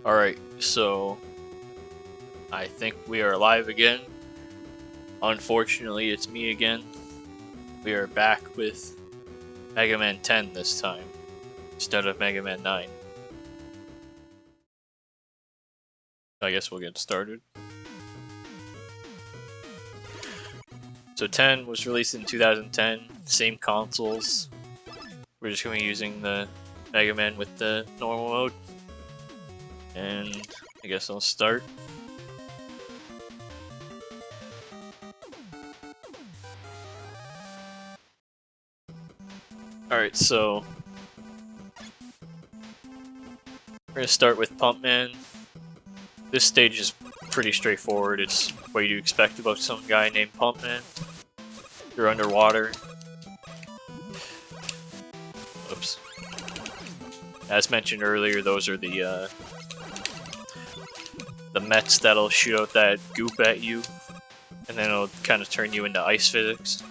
Alright, so I think we are live again. Unfortunately, it's me again. We are back with Mega Man 10 this time, instead of Mega Man 9. I guess we'll get started. So 10 was released in 2010, same consoles. We're just going to be using the Mega Man with the normal mode. And I guess I'll start. Alright, so we're going to start with Pump Man. This stage is pretty straightforward. It's what you'd expect about some guy named Pump Man. You're underwater. Oops. As mentioned earlier, those are the Mets that'll shoot out that goop at you, and then it'll kind of turn you into ice physics.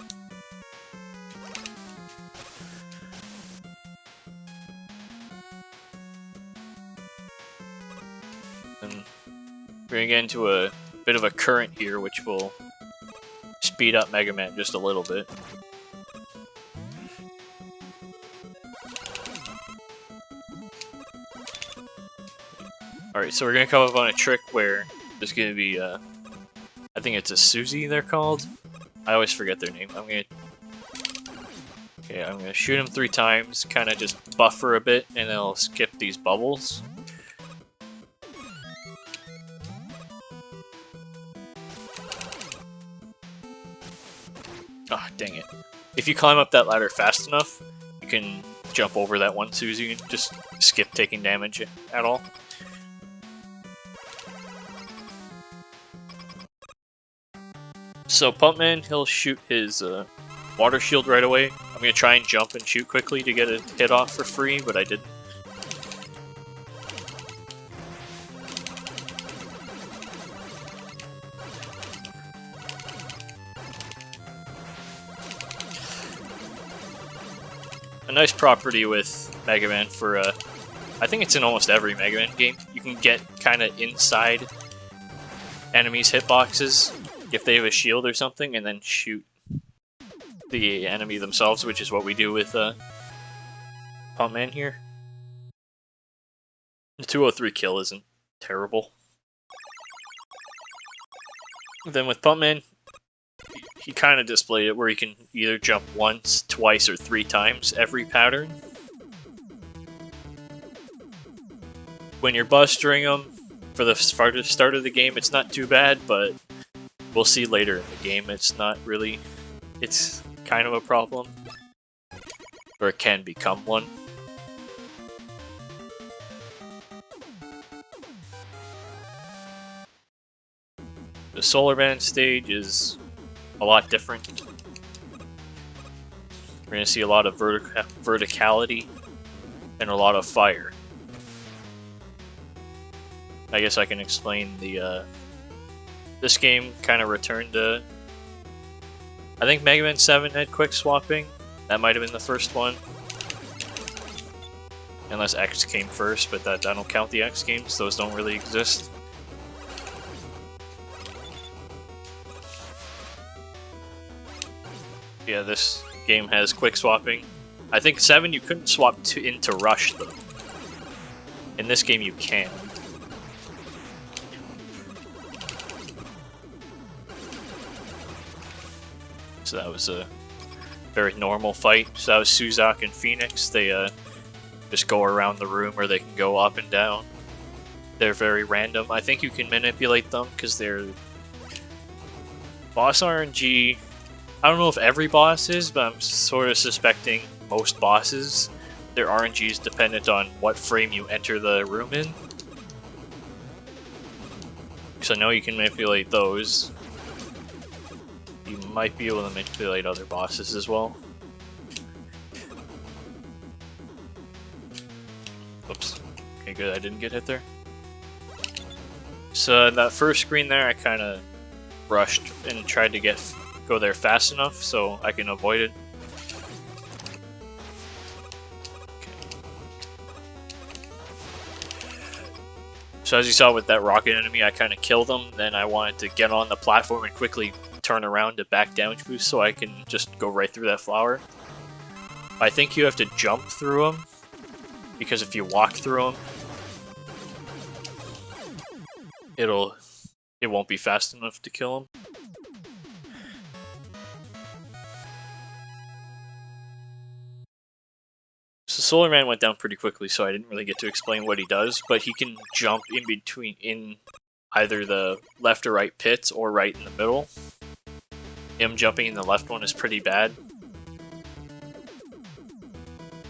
And we're gonna get into a bit of a current here, which will speed up Mega Man just a little bit. Alright, so we're gonna come up on a trick where there's gonna be, I think it's a Susie they're called? I always forget their name. I'm gonna shoot him 3 times, kinda just buffer a bit, and then I'll skip these bubbles. Ah, dang it. If you climb up that ladder fast enough, you can jump over that one Susie and just skip taking damage at all. So Pumpman, he'll shoot his water shield right away. I'm going to try and jump and shoot quickly to get a hit off for free, but I didn't. A nice property with Mega Man for, I think it's in almost every Mega Man game, you can get kind of inside enemies' hitboxes if they have a shield or something, and then shoot the enemy themselves, which is what we do with Pump Man here. The 203 kill isn't terrible. Then with Pump Man, he kind of displayed it where you can either jump once, twice, or 3 times every pattern. When you're bustering him for the start of the game, it's not too bad, but we'll see later in the game, it's not really, it's kind of a problem. Or it can become one. The Solar Band stage is a lot different. We're going to see a lot of verticality and a lot of fire. I guess I can explain the this game kind of returned to, I think Mega Man 7 had quick swapping. That might have been the first one. Unless X came first, but I don't count the X games, those don't really exist. Yeah, this game has quick swapping. I think 7 you couldn't swap into Rush though. In this game you can. So that was a very normal fight. So that was Suzak and Phoenix. They just go around the room, or they can go up and down. They're very random. I think you can manipulate them because they're boss RNG. I don't know if every boss is, but I'm sort of suspecting most bosses, their RNG is dependent on what frame you enter the room in. Because I know you can manipulate those. You might be able to manipulate other bosses as well. Oops. Okay, good, I didn't get hit there. So in that first screen there, I kind of rushed and tried to go there fast enough so I can avoid it. Okay. So as you saw with that rocket enemy, I kind of killed him. Then I wanted to get on the platform and quickly turn around to back damage boost so I can just go right through that flower. I think you have to jump through them, because if you walk through them, it won't be fast enough to kill him. So Solar Man went down pretty quickly, so I didn't really get to explain what he does, but he can jump in between, in either the left or right pits, or right in the middle. Him jumping in the left one is pretty bad.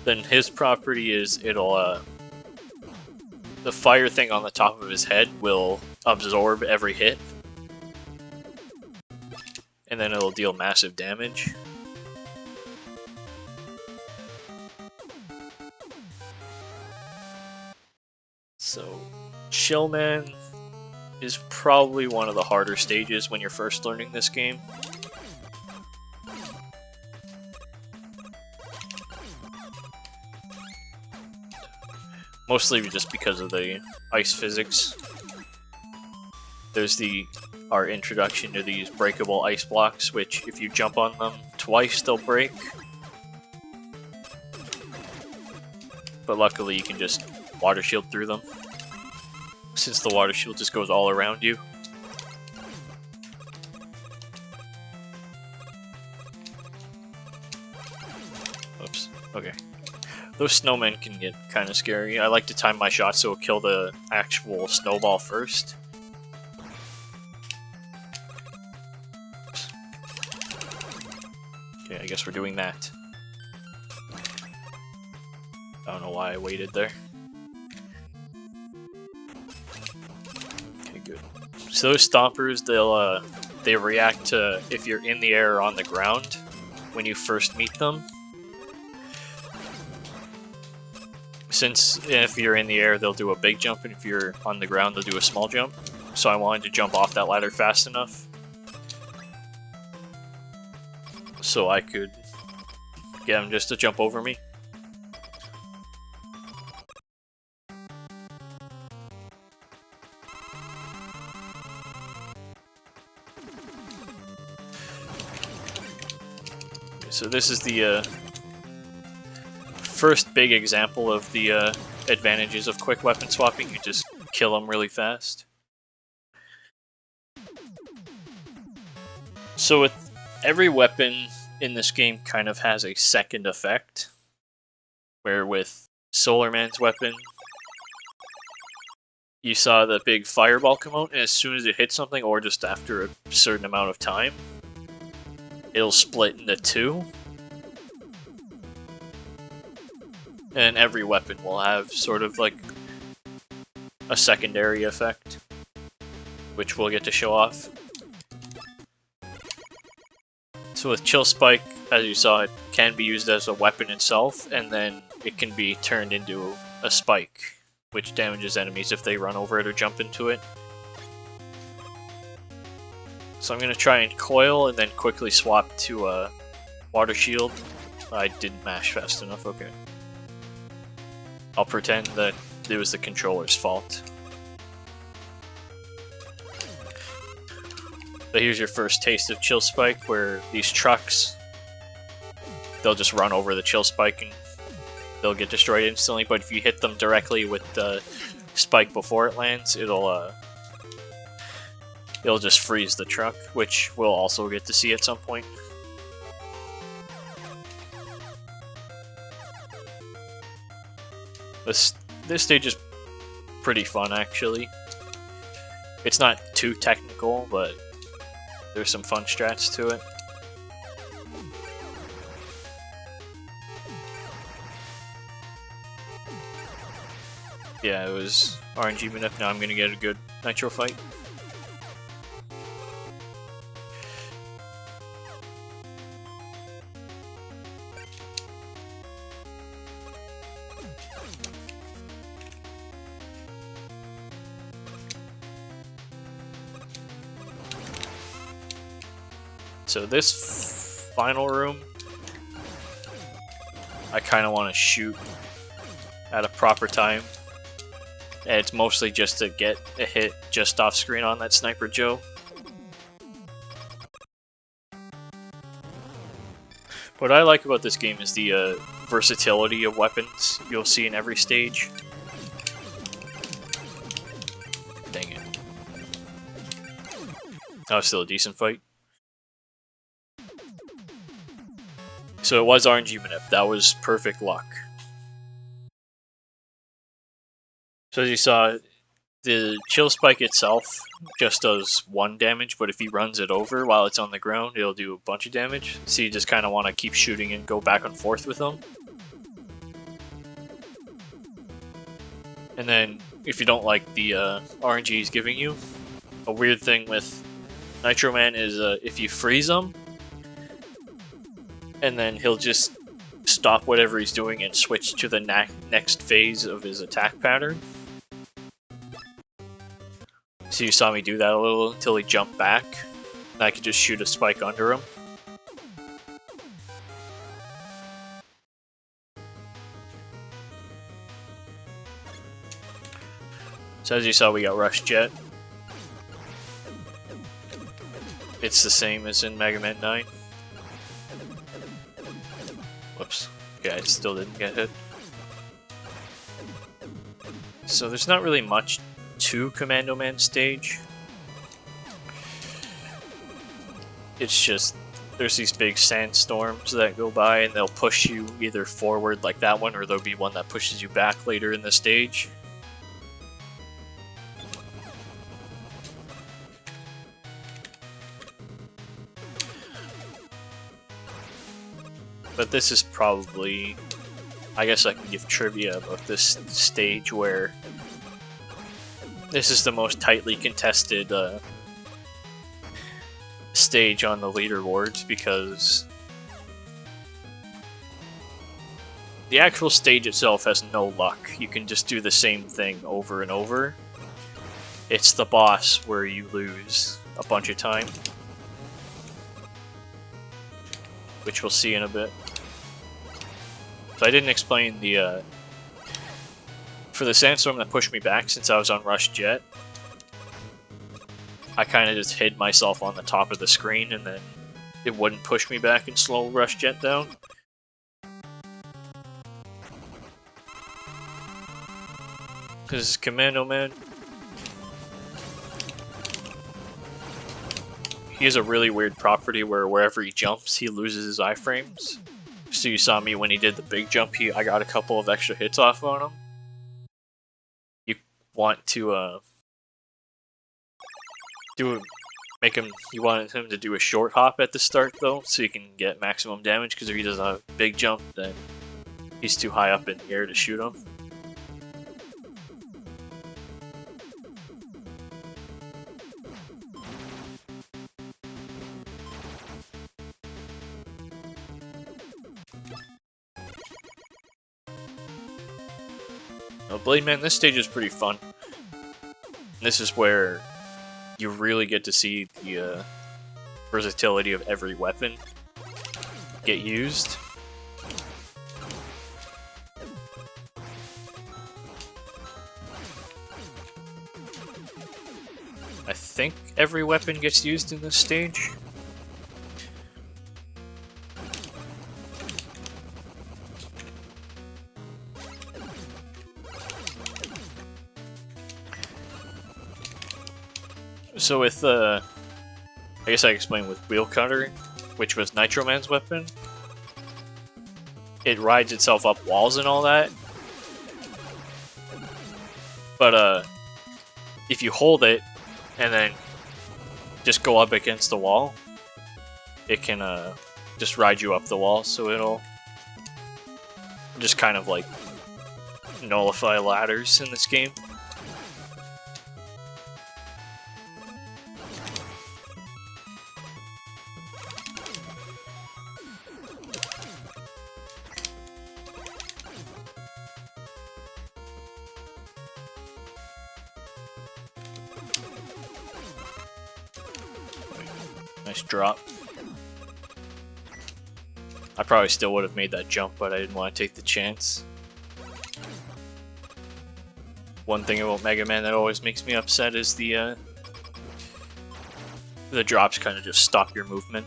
Then his property is the fire thing on the top of his head will absorb every hit, and then it'll deal massive damage. So, Shellman is probably one of the harder stages when you're first learning this game. Mostly just because of the ice physics. There's our introduction to these breakable ice blocks, which if you jump on them twice, they'll break. But luckily you can just water shield through them, since the water shield just goes all around you. Oops, okay. Those snowmen can get kind of scary. I like to time my shot so it'll kill the actual snowball first. Okay, I guess we're doing that. I don't know why I waited there. Okay, good. So those stompers, they react to if you're in the air or on the ground when you first meet them. Since if you're in the air, they'll do a big jump, and if you're on the ground, they'll do a small jump. So I wanted to jump off that ladder fast enough so I could get him just to jump over me. So this is the first big example of the advantages of quick weapon swapping. You just kill them really fast. So with every weapon in this game kind of has a second effect, where with Solar Man's weapon, you saw the big fireball come out, and as soon as it hits something, or just after a certain amount of time, it'll split into two. And every weapon will have sort of like a secondary effect, which we'll get to show off. So with Chill Spike, as you saw, it can be used as a weapon itself, and then it can be turned into a spike, which damages enemies if they run over it or jump into it. So I'm going to try and coil and then quickly swap to a water shield. I didn't mash fast enough, okay. I'll pretend that it was the controller's fault. But here's your first taste of Chill Spike, where these trucks, they'll just run over the Chill Spike and they'll get destroyed instantly, but if you hit them directly with the spike before it lands, it'll just freeze the truck, which we'll also get to see at some point. This stage is pretty fun, actually. It's not too technical, but there's some fun strats to it. Yeah, it was RNG manip. Now I'm gonna get a good nitro fight. So this final room, I kind of want to shoot at a proper time And it's mostly just to get a hit just off screen on that Sniper Joe. What I like about this game is the versatility of weapons you'll see in every stage. Dang it. That was still a decent fight. So it was RNG manip. That was perfect luck. So as you saw, the chill spike itself just does 1 damage, but if he runs it over while it's on the ground, it'll do a bunch of damage. So you just kind of want to keep shooting and go back and forth with them. And then, if you don't like the RNG he's giving you, a weird thing with Nitro Man is if you freeze him, and then he'll just stop whatever he's doing and switch to the next phase of his attack pattern. So you saw me do that a little until he jumped back, and I could just shoot a spike under him. So as you saw, we got Rush Jet. It's the same as in Mega Man 9. Whoops. Okay, I still didn't get hit. So there's not really much to Commando Man stage. It's just, there's these big sandstorms that go by and they'll push you either forward like that one, or there'll be one that pushes you back later in the stage. But this is probably, I guess I can give trivia about this stage, where this is the most tightly contested stage on the leaderboards, because the actual stage itself has no luck. You can just do the same thing over and over. It's the boss where you lose a bunch of time, which we'll see in a bit. So I didn't explain the for the sandstorm that pushed me back, since I was on Rush Jet, I kind of just hid myself on the top of the screen, and then it wouldn't push me back and slow Rush Jet down. Because Commando Man, he has a really weird property where wherever he jumps, he loses his iframes. So you saw me when he did the big jump, I got a couple of extra hits off on him. You want to you want him to do a short hop at the start though, so you can get maximum damage, because if he does a big jump, then he's too high up in the air to shoot him. Blade Man, this stage is pretty fun. This is where you really get to see the versatility of every weapon get used. I think every weapon gets used in this stage. So with, I guess I explained with Wheel Cutter, which was Nitro Man's weapon, it rides itself up walls and all that. But if you hold it and then just go up against the wall, it can just ride you up the wall, so it'll just kind of like nullify ladders in this game. Nice drop. I probably still would have made that jump, but I didn't want to take the chance. One thing about Mega Man that always makes me upset is the drops kind of just stop your movement.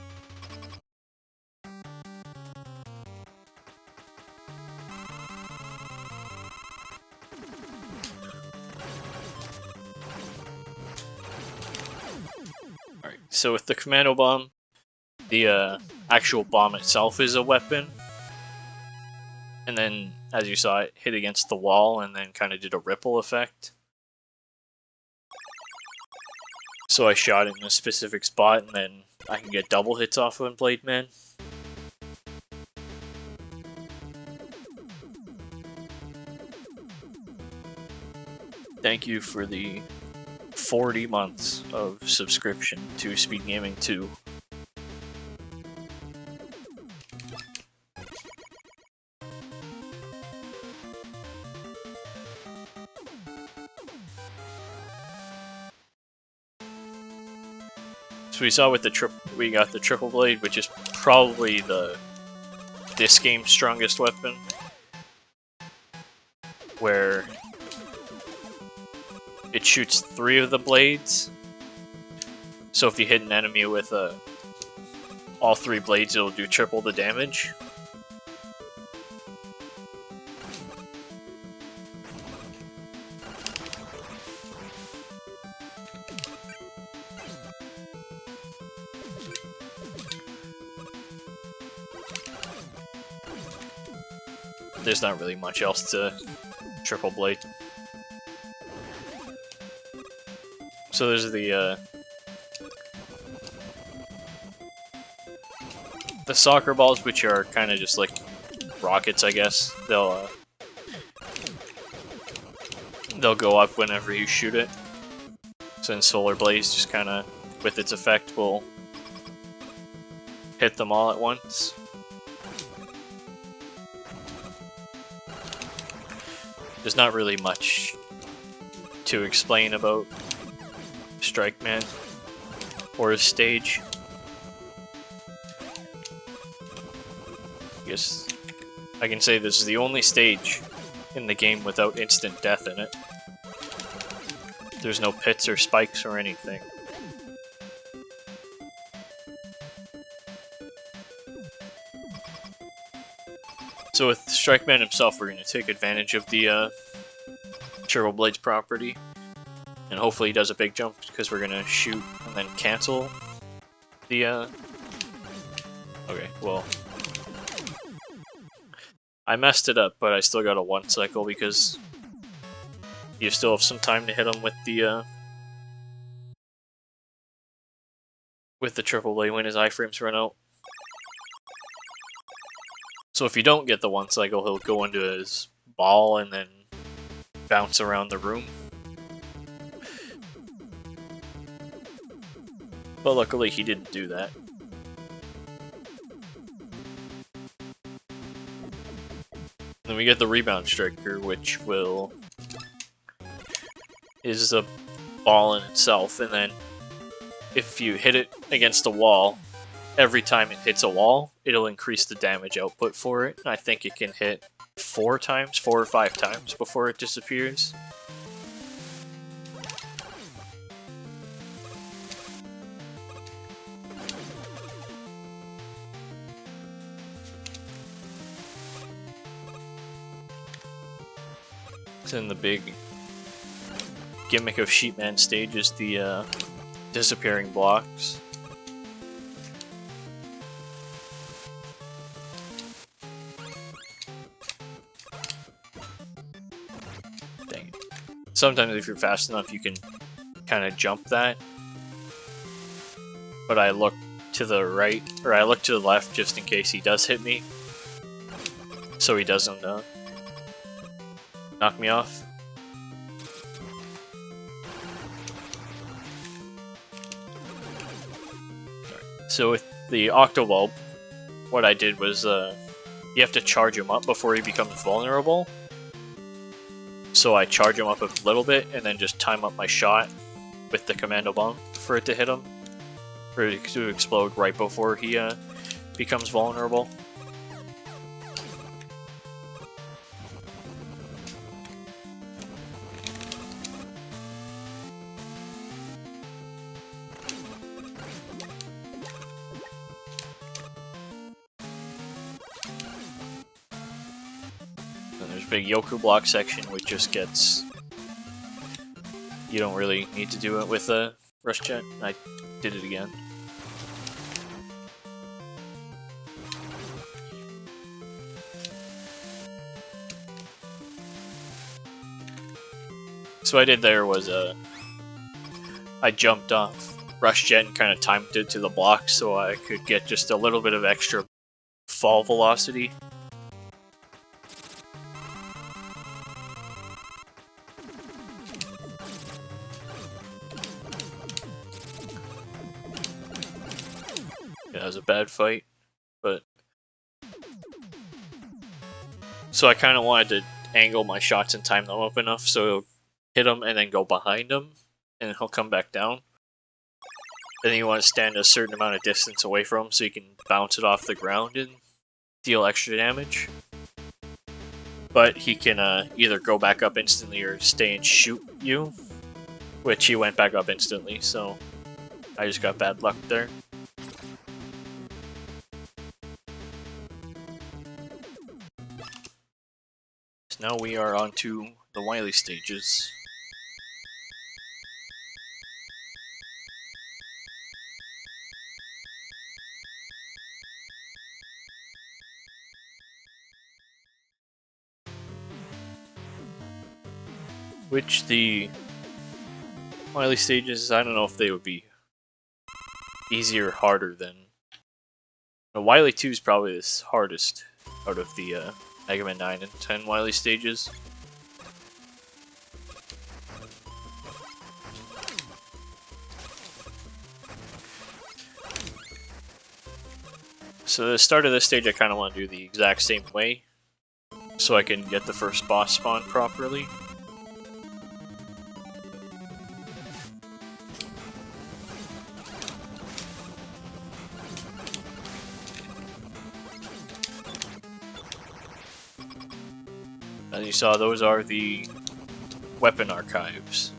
Alright, so with the Commando Bomb, the actual bomb itself is a weapon. And then, as you saw, it hit against the wall and then kind of did a ripple effect. So I shot it in a specific spot, and then I can get double hits off of Blade Man. Thank you for the 40 months of subscription to SpeedGaming 2. So we saw with the we got the triple blade, which is probably this game's strongest weapon, where it shoots 3 of the blades. So if you hit an enemy with all 3 blades, it'll do triple the damage. There's not really much else to triple blade. So there's the soccer balls, which are kind of just like rockets, I guess. They'll go up whenever you shoot it. So then Solar Blaze just kind of, with its effect, will hit them all at once. There's not really much to explain about Strike Man or his stage. I guess I can say this is the only stage in the game without instant death in it. There's no pits or spikes or anything. So with Strike Man himself, we're going to take advantage of the Turbo Blade's property, and hopefully he does a big jump, because we're going to shoot and then cancel the Okay, well, I messed it up, but I still got a 1 cycle because you still have some time to hit him with the Triple Blade when his iframes run out. So if you don't get the 1 cycle, he'll go into his ball and then bounce around the room. But luckily he didn't do that. Then we get the Rebound Striker, which is a ball in itself, and then if you hit it against a wall, every time it hits a wall, it'll increase the damage output for it. I think it can hit 4 or 5 times before it disappears. Then the big gimmick of Sheepman stage is the disappearing blocks. Dang it. Sometimes if you're fast enough you can kind of jump that. But I look to the right, or I look to the left just in case he does hit me. So he doesn't knock me off. So with the Octobulb, what I did was you have to charge him up before he becomes vulnerable. So I charge him up a little bit and then just time up my shot with the Commando Bomb for it to hit him. For it to explode right before he becomes vulnerable. There's a big Yoku block section, which just gets... You don't really need to do it with a rush jet. I did it again. So what I did there was I jumped off rush jet and kind of timed it to the block so I could get just a little bit of extra fall velocity. Yeah, it was a bad fight, but so I kind of wanted to angle my shots and time them up enough so it'll hit him and then go behind him, and he'll come back down. And then you want to stand a certain amount of distance away from him so you can bounce it off the ground and deal extra damage. But he can either go back up instantly or stay and shoot you, which he went back up instantly, so I just got bad luck there. So now we are on to the Wily stages. Which the Wily stages, I don't know if they would be easier or harder than... Wily 2 is probably the hardest out of the Mega Man 9 and 10 Wily stages. So the start of this stage I kind of want to do the exact same way, so I can get the first boss spawn properly. As you saw, those are the weapon archives,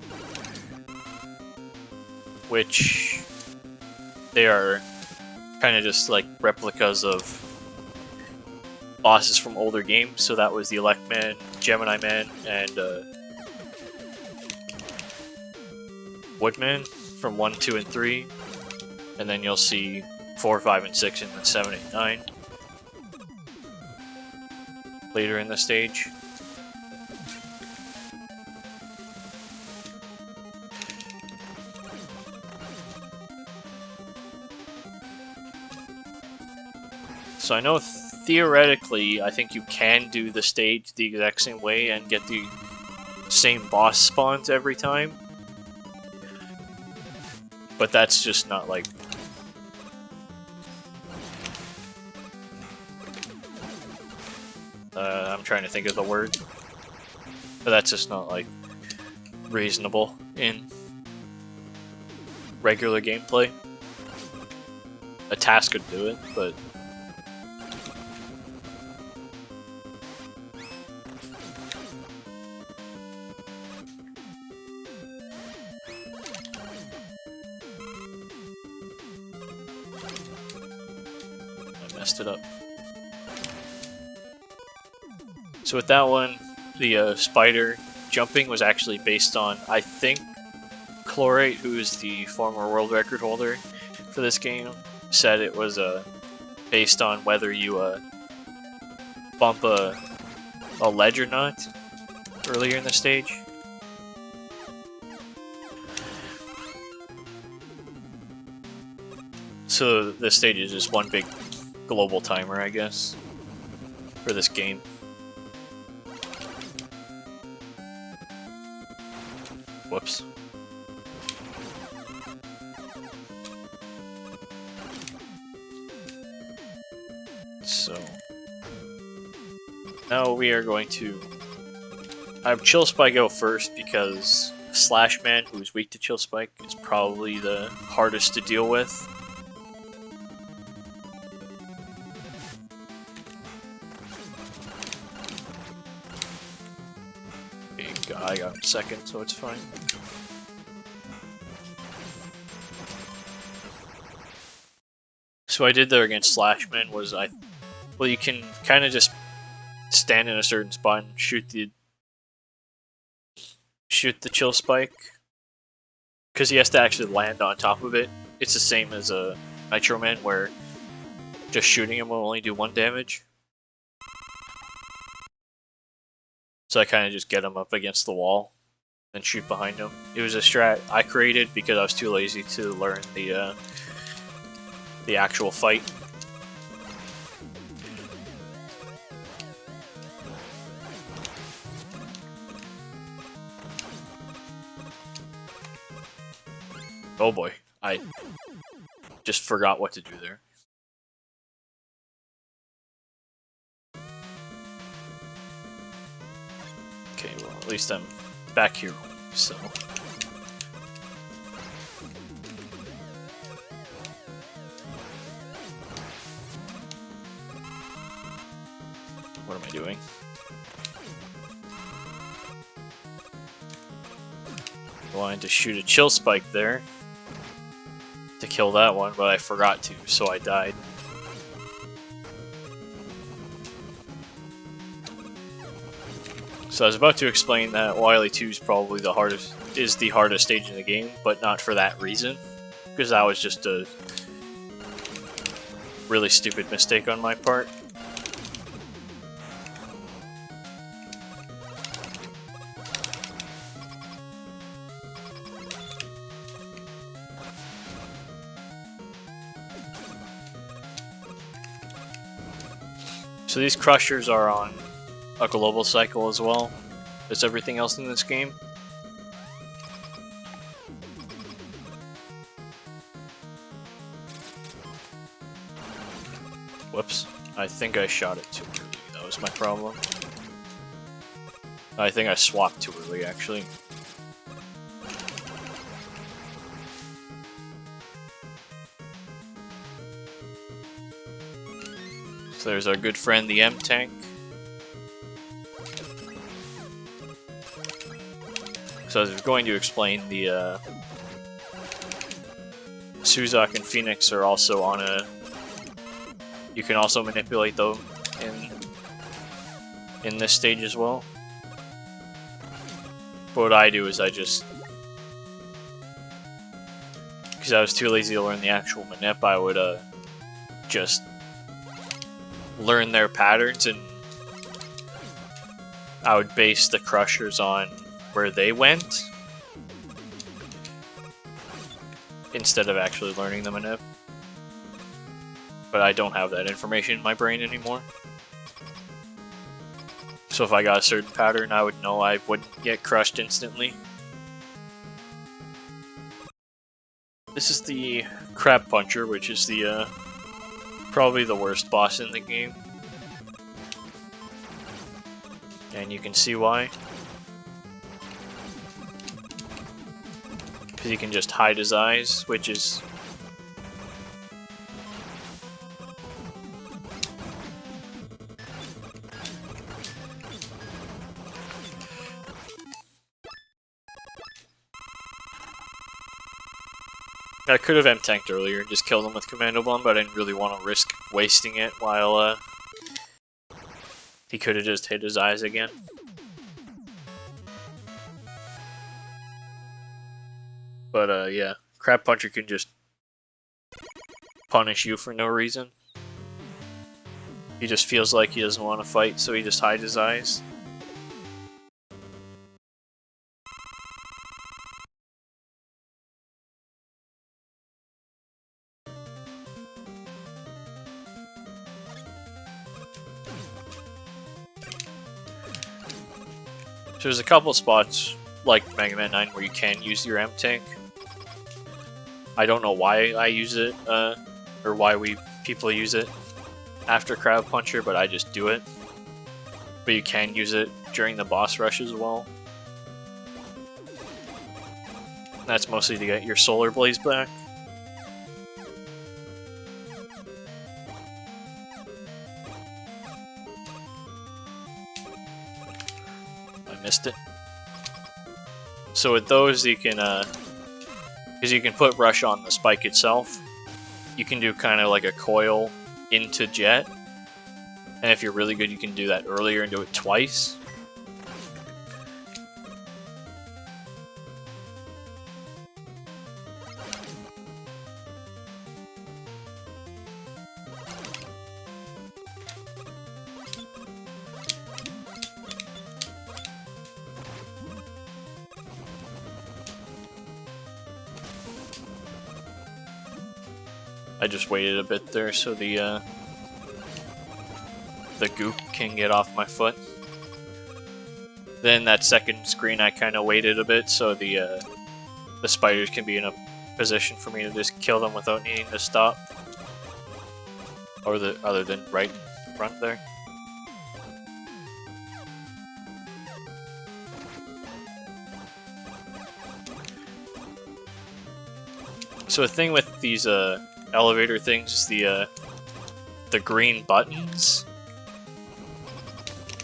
which they are kind of just like replicas of bosses from older games. So that was the Elect Man, Gemini Man, and Woodman from 1, 2, and 3. And then you'll see 4, 5, and 6, and then 7, 8, 9 later in the stage. So I know theoretically, I think you can do the stage the exact same way and get the same boss spawns every time. But that's just not like... I'm trying to think of the word. But that's just not like reasonable in regular gameplay. A task could do it, but... messed it up. So with that one, the spider jumping was actually based on, I think, Chlorate, who is the former world record holder for this game, said it was based on whether you bump a ledge or not earlier in the stage. So this stage is just one big global timer, I guess, for this game. Whoops. So now we are going to have Chill Spike go first because Slash Man, who's weak to Chill Spike, is probably the hardest to deal with. I got him second, so it's fine. So what I did there against Slashman was well, you can kind of just stand in a certain spot and shoot the chill spike, because he has to actually land on top of it. It's the same as a Nitro Man, where just shooting him will only do 1 damage. So I kind of just get him up against the wall, then shoot behind him. It was a strat I created because I was too lazy to learn the actual fight. Oh boy, I just forgot what to do there. Okay, well, at least I'm back here, so... What am I doing? I wanted to shoot a chill spike there to kill that one, but I forgot to, so I died. So I was about to explain that Wily 2 is probably the hardest stage in the game, but not for that reason, because that was just a really stupid mistake on my part. So these crushers are on a global cycle as well as everything else in this game. Whoops. I think I shot it too early. That was my problem. I think I swapped too early, actually. So there's our good friend, the M-Tank. So I was going to explain, the Suzak and Phoenix are also on a... You can also manipulate them in this stage as well. But what I do is I just... Because I was too lazy to learn the actual manip, I would just learn their patterns, and I would base the crushers on where they went instead of actually learning the manip. But I don't have that information in my brain anymore. So if I got a certain pattern, I would know I wouldn't get crushed instantly. This is the Crab Puncher, which is the probably the worst boss in the game. And you can see why. Because he can just hide his eyes, which is... I could have M-tanked earlier and just killed him with Commando Bomb, but I didn't really want to risk wasting it while he could have just hit his eyes again. But yeah, Crab Puncher can just punish you for no reason. He just feels like he doesn't want to fight, so he just hides his eyes. So there's a couple spots, like Mega Man 9, where you can use your M-Tank. I don't know why I use it, or why people use it after Crab Puncher, but I just do it. But you can use it during the boss rush as well. That's mostly to get your Solar Blaze back. Missed it. So with those, you can, because you can put Rush on the spike itself, you can do kind of like a coil into Jet, And if you're really good, you can do that earlier and do it twice. I just waited a bit there so the goop can get off my foot. Then that second screen I kind of waited a bit so the spiders can be in a position for me to just kill them without needing to stop. Or other than right in front there. So the thing with these elevator things is the green buttons.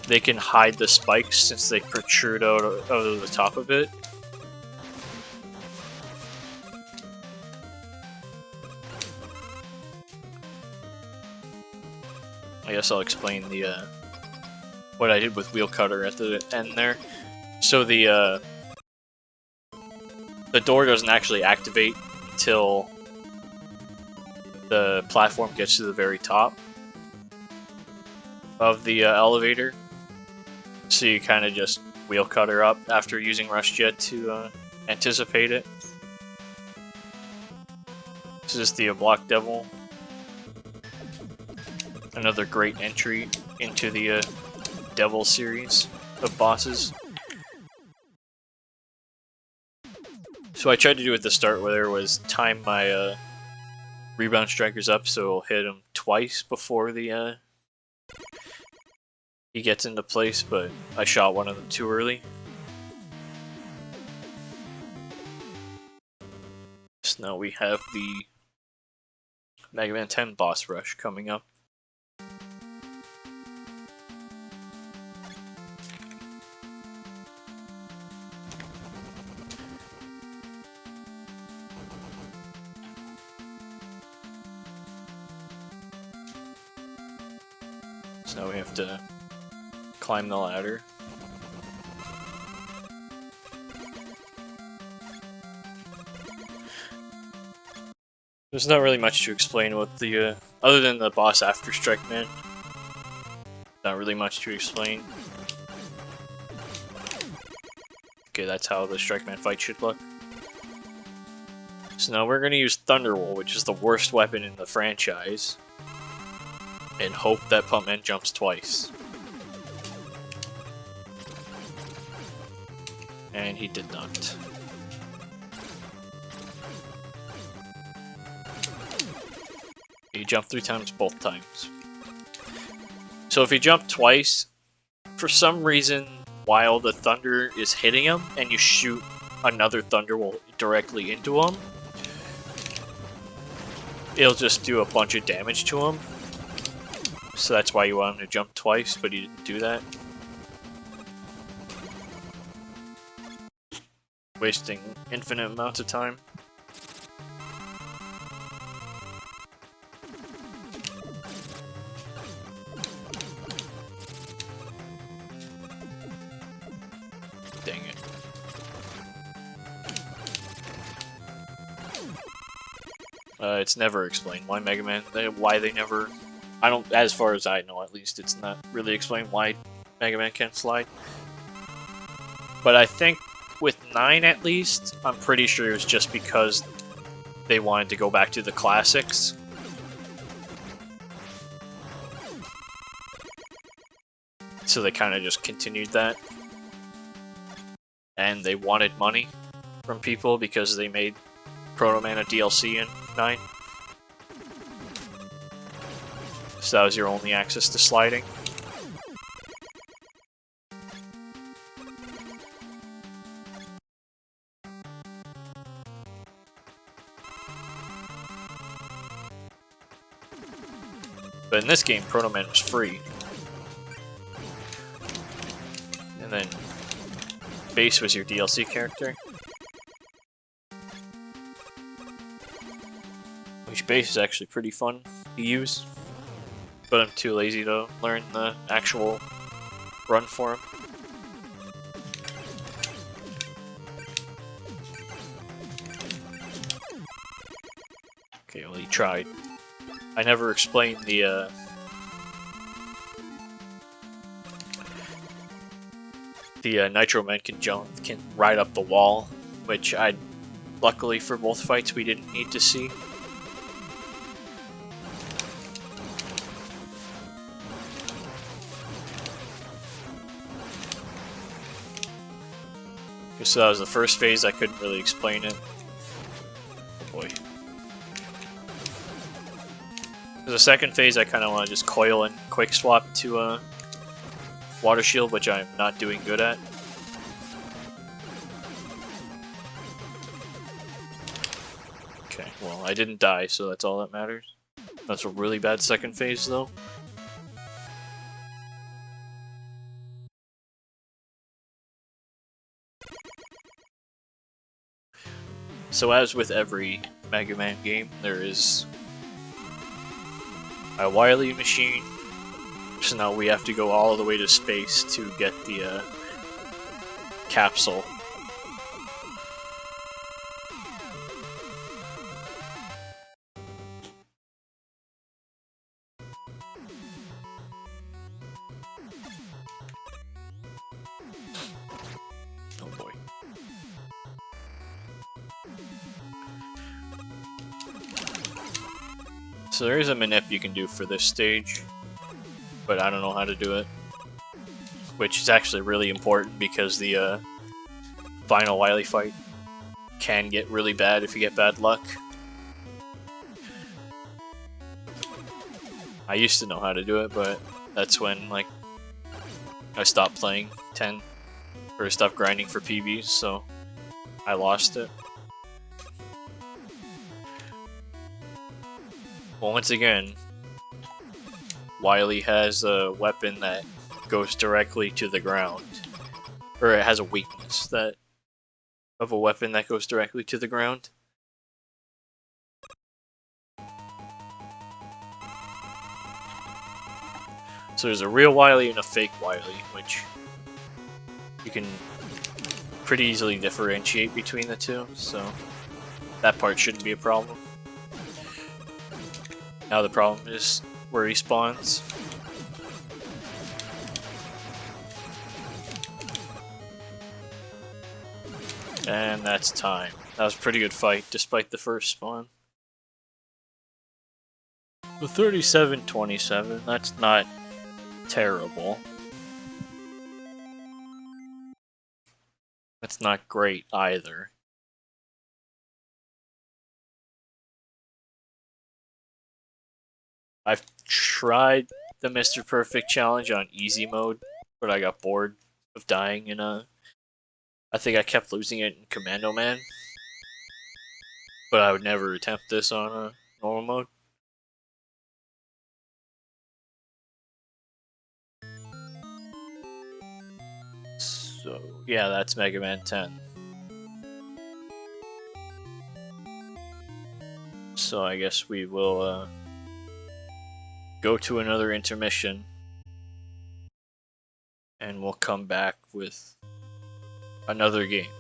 They can hide the spikes since they protrude out of the top of it. I guess I'll explain the what I did with wheel cutter at the end there. So the door doesn't actually activate until the platform gets to the very top of the elevator. So you kind of just wheel cutter up after using Rush Jet to anticipate it. This is the Block Devil. Another great entry into the Devil series of bosses. So I tried to do at the start where there was time my Rebound Strikers up so it'll hit him twice before the he gets into place, but I shot one of them too early. So now we have the Mega Man 10 boss rush coming up. So now we have to climb the ladder. There's not really much to explain about the, other than the boss after Strike Man. Not really much to explain. Okay, that's how the Strike Man fight should look. So now we're gonna use Thunderwall, which is the worst weapon in the franchise, and hope that Pumpman jumps twice. And he did not. He jumped 3 times both times. So if he jumped twice, for some reason, while the thunder is hitting him, and you shoot another Thunderwall directly into him, it'll just do a bunch of damage to him. So that's why you want him to jump twice, but he didn't do that. Wasting infinite amounts of time. Dang it. It's never explained why Mega Man, why they never, I don't, as far as I know at least, it's not really explained why Mega Man can't slide. But I think with 9 at least, I'm pretty sure it was just because they wanted to go back to the classics. So they kind of just continued that. And they wanted money from people because they made Proto Man a DLC in 9. So that was your only access to sliding. But in this game, Proto Man was free. And then Bass was your DLC character. Which Bass is actually pretty fun to use. but I'm too lazy to learn the actual run for him. Okay, well he tried. I never explained the Nitro Men can ride up the wall, which luckily for both fights we didn't need to see. Okay, so that was the first phase, I couldn't really explain it. Oh boy. For the second phase, I kind of want to just coil and quick swap to Water Shield, which I'm not doing good at. Okay, well, I didn't die, so that's all that matters. That's a really bad second phase, though. So as with every Mega Man game, there is a Wily machine. So now we have to go all the way to space to get the capsule. Oh boy. So there is a manip you can do for this stage, but I don't know how to do it. Which is actually really important because the final Wily fight can get really bad if you get bad luck. I used to know how to do it, but that's when like I stopped playing 10 or stopped grinding for PBs, so I lost it. Well, once again, Wily has a weapon that goes directly to the ground, or it has a weakness that of a weapon that goes directly to the ground. So there's a real Wily and a fake Wily, which you can pretty easily differentiate between the two, so that part shouldn't be a problem. Now the problem is where he spawns. And that's time. That was a pretty good fight, despite the first spawn. The 37-27, that's not terrible. That's not great either. I've tried the Mr. Perfect challenge on easy mode, but I got bored of dying in a... I think I kept losing it in Commando Man. But I would never attempt this on a normal mode. So, yeah, that's Mega Man 10. So I guess we will go to another intermission. And we'll come back with another game.